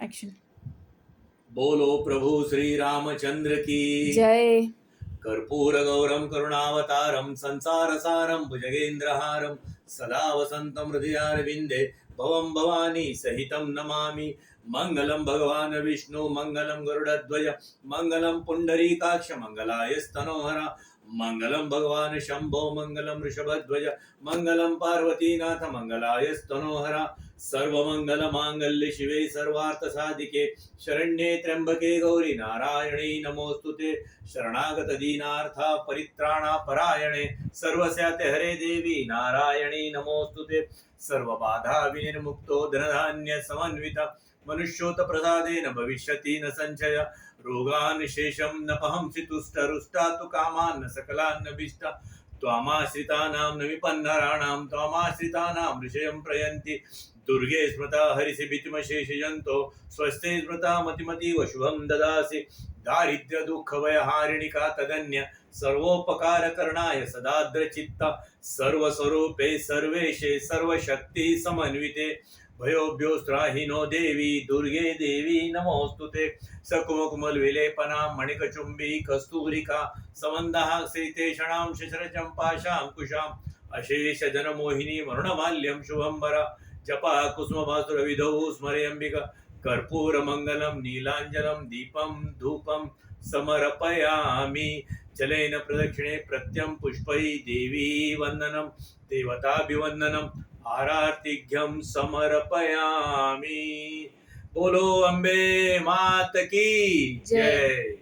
Action. बोलो प्रभु श्री रामचंद्र की जय. कर्पूर गौरम करुणावतारम संसार सारम भुजगेंद्रहारम सदा वसंतम हृदयारविंदे भवम भवानी सहितम नमामि. मंगलम भगवान विष्णु मंगलम गरुडध्वज मंगलम पुंडरीकाक्ष मंगलाय स्तनोहरा मंगलम भगवान शंभो मंगलम ऋषभध्वज मंगलम पार्वतीनाथ मंगलाय स्तनोहरा. सर्वमंगल मांगल्य शिवे सर्वार्थ साधिके शरण्ये त्र्यंबके गौरी नारायणी नमोस्तुते. शरणागत दीनार्था परित्राणा परायणे सर्वस्याते हरे देवी नारायणी नमोस्तुते. सर्व बाधा विनिर्मुक्तो धनधान्य समन्वित मनुष्योत प्रसादेन भविष्यति न संचय. रोगान शेषम न पहंसि तुष्ट रुष्टा तु कामान् सकलान् भीष्ट. त्वामाश्रितानां न विपन्नराणां त्वामाश्रितानां ऋषयं प्रयन्ति. दुर्गे स्मृता हरिषि भीतिमशेषयन्तो स्वस्ते स्मृता मतिमतीव शुभं ददासि. दारिद्र्य दुःख भयहारिणिका तदन्य सर्वोपकार करणाय सदाद्र चित्ता. सर्वस्वरूपे सर्वेशे सर्वशक्ती समन्विते भयोभ्योस्त्राहिनो देवी दुर्गे देवी नमोस्तुते. सकुमकुमल विलेपना मणिकचुंबी कस्तूरिका समंदहा श्रीतेषणां शिशिरचंपाशां कुशाम्. अशेष जनमोहिनी वरुणमाल्यं शुभंबरा. जपा कुसुमभासुर विधौ स्मरेऽम्बिका. कर्पूर मंगलम नीलांजनम दीपम धूपम समर्पयामि. जलेन प्रदक्षिणे प्रत्यं पुष्पै देवी वंदनम देवताभिवंदनम आरतिघ्यं समर्पयामि. बोलो अम्बे मात की जय.